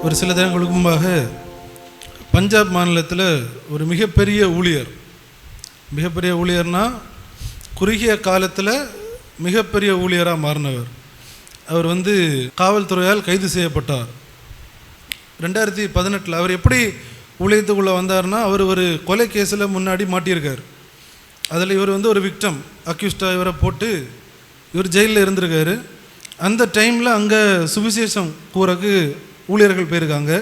ஒரு சில தினங்களுக்கு முன்பாக பஞ்சாப் மாநிலத்தில் ஒரு மிகப்பெரிய ஊழியர்னா குறுகிய காலத்தில் மிகப்பெரிய ஊழியராக மாறினவர். அவர் காவல்துறையால் கைது செய்யப்பட்டார் 2018. அவர் எப்படி ஊழியத்துக்குள்ளே வந்தார்னா, அவர் ஒரு கொலை கேஸில் முன்னாடி மாட்டியிருக்கார். அதில் இவர் ஒரு விக்டம் அக்யூஸ்டாக இவரை போட்டு இவர் ஜெயிலில் இருந்திருக்காரு. அந்த டைமில் அங்கே சுவிசேஷம் கூறக்கு ஊழியர்கள் போயிருக்காங்க.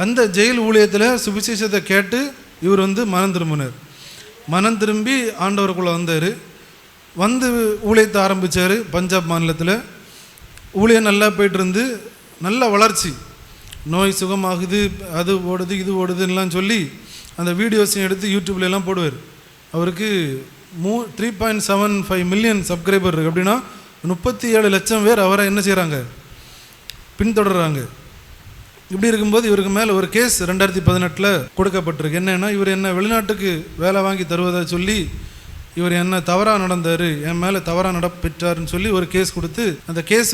அந்த ஜெயில் ஊழியத்தில் சுவிசேஷத்தை கேட்டு இவர் மனம் திரும்பி ஆண்டவருக்குள்ளே வந்தார். ஊழியத்தை ஆரம்பித்தார். பஞ்சாப் மாநிலத்தில் ஊழியம் நல்லா போய்ட்டு நல்ல வளர்ச்சி, நோய் சுகமாகுது, அது ஓடுது இது ஓடுதுன்னெலாம் சொல்லி அந்த வீடியோஸையும் எடுத்து யூடியூப்லாம் போடுவார். அவருக்கு 3.75 மில்லியன் சப்ஸ்கிரைபர் இருக்குது. அப்படின்னா 37 லட்சம் பேர் அவரை என்ன செய்கிறாங்க, பின்தொடர்கிறாங்க. இப்படி இருக்கும்போது இவருக்கு மேலே ஒரு கேஸ் 2018 கொடுக்கப்பட்டிருக்கு. என்னென்னா, இவர் என்ன வெளிநாட்டுக்கு வேலை வாங்கி தருவதாக சொல்லி இவர் என்ன தவறாக நடந்தார், என் மேலே தவறாக நடப்பெற்றாருன்னு சொல்லி ஒரு கேஸ் கொடுத்து அந்த கேஸ்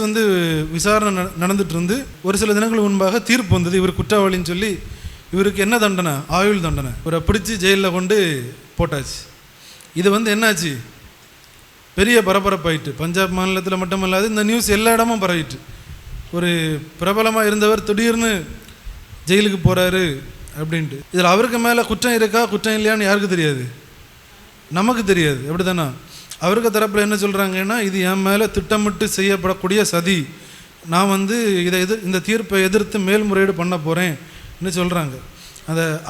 விசாரணை நடந்துட்டு ஒரு சில தினங்கள் முன்பாக தீர்ப்பு வந்தது. இவர் குற்றவாளின்னு சொல்லி இவருக்கு என்ன தண்டனை, ஆயுள் தண்டனை. இவரை பிடிச்சி ஜெயிலில் கொண்டு போட்டாச்சு. இது என்னாச்சு, பெரிய பரபரப்பாயிட்டு. பஞ்சாப் மாநிலத்தில் மட்டுமல்லாது இந்த நியூஸ் எல்லா இடமும் பரவிட்டு. ஒரு பிரபலமாக இருந்தவர் திடீர்னு ஜெயிலுக்கு போகிறாரு அப்படின்ட்டு. இதில் அவருக்கு மேலே குற்றம் இருக்கா குற்றம் இல்லையான்னு யாருக்கு தெரியாது, நமக்கு தெரியாது. எப்படி தானே? அவருக்கு தரப்பில் என்ன சொல்கிறாங்கன்னா, இது என் மேலே திட்டமிட்டு செய்யப்படக்கூடிய சதி, நான் இந்த தீர்ப்பை எதிர்த்து மேல்முறையீடு பண்ண போகிறேன்னு சொல்கிறாங்க.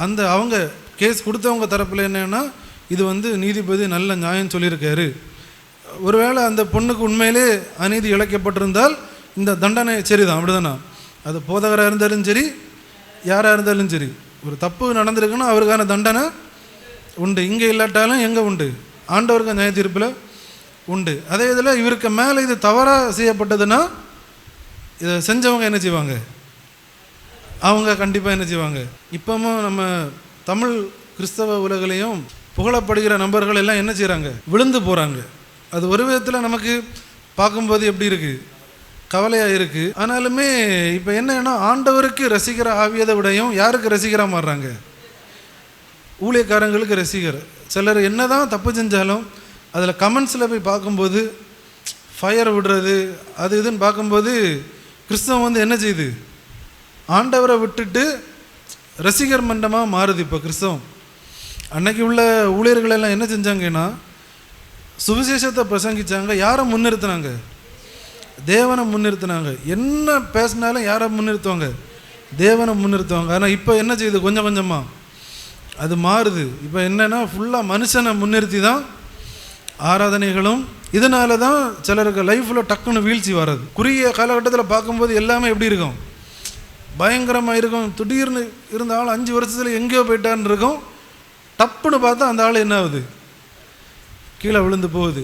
அந்த அவங்க கேஸ் கொடுத்தவங்க தரப்பில் என்னென்னா, இது நீதிபதி நல்ல நியாயம் சொல்லியிருக்காரு. ஒருவேளை அந்த பொண்ணுக்கு உண்மையிலே அநீதி இழைக்கப்பட்டிருந்தால் இந்த தண்டனை சரிதான். அப்படி தானே? அது போதகராக இருந்தாலும் சரி, யாராக இருந்தாலும் சரி, ஒரு தப்பு நடந்திருக்குன்னா அவருக்கான தண்டனை உண்டு. இங்கே இல்லாட்டாலும் எங்கே உண்டு, ஆண்டவருக்கு நியாய தீர்ப்பில் உண்டு. அதே இதில் இவருக்கு மேலே இது தவறாக செய்யப்பட்டதுன்னா இதை செஞ்சவங்க என்ன செய்வாங்க, அவங்க கண்டிப்பாக என்ன செய்வாங்க. இப்போவும் நம்ம தமிழ் கிறிஸ்தவ உலகிலையும் புகழப்படுகிற நபர்கள் எல்லாம் என்ன செய்கிறாங்க, விழுந்து போகிறாங்க. அது ஒரு விதத்தில் நமக்கு பார்க்கும்போது எப்படி இருக்குது, கவலையாக இருக்குது. ஆனாலுமே இப்போ என்னன்னா, ஆண்டவருக்கு ரசிக்கிற ஆவியதை விடையும் யாருக்கு ரசிகராக மாறுறாங்க, ஊழியக்காரங்களுக்கு ரசிகர். சிலர் என்ன தான் தப்பு செஞ்சாலும் அதில் கமெண்ட்ஸில் போய் பார்க்கும்போது ஃபயர் விடுறது அது இதுன்னு பார்க்கும்போது கிறிஸ்தவம் என்ன செய்யுது, ஆண்டவரை விட்டுட்டு ரசிகர் மண்டமாக மாறுது இப்போ கிறிஸ்தவம். அன்னைக்கு உள்ள ஊழியர்கள் எல்லாம் என்ன செஞ்சாங்கன்னா, சுவிசேஷத்தை பிரசங்கிச்சாங்க. யாரை முன்னிறுத்தினாங்க, தேவனை முன்னிறுத்தினாங்க. என்ன பேசினாலும் யாரை முன்னிறுத்துவாங்க, தேவனை முன்னிறுத்துவாங்க. ஆனால் இப்போ என்ன செய்யுது, கொஞ்சம் கொஞ்சமாக அது மாறுது. இப்போ என்னென்னா, ஃபுல்லாக மனுஷனை முன்னிறுத்தி தான் ஆராதனைகளும். இதனால தான் சிலருக்கு லைஃப்பில் டக்குன்னு வீழ்ச்சி வர்றது. குறுகிய காலகட்டத்தில் பார்க்கும்போது எல்லாமே எப்படி இருக்கும், பயங்கரமாக இருக்கும். திடீர்னு இருந்த ஆள் 5 வருஷத்தில் எங்கேயோ போயிட்டான்னு இருக்கும். டப்புன்னு பார்த்தா அந்த ஆள் என்ன ஆகுது, கீழே விழுந்து போகுது.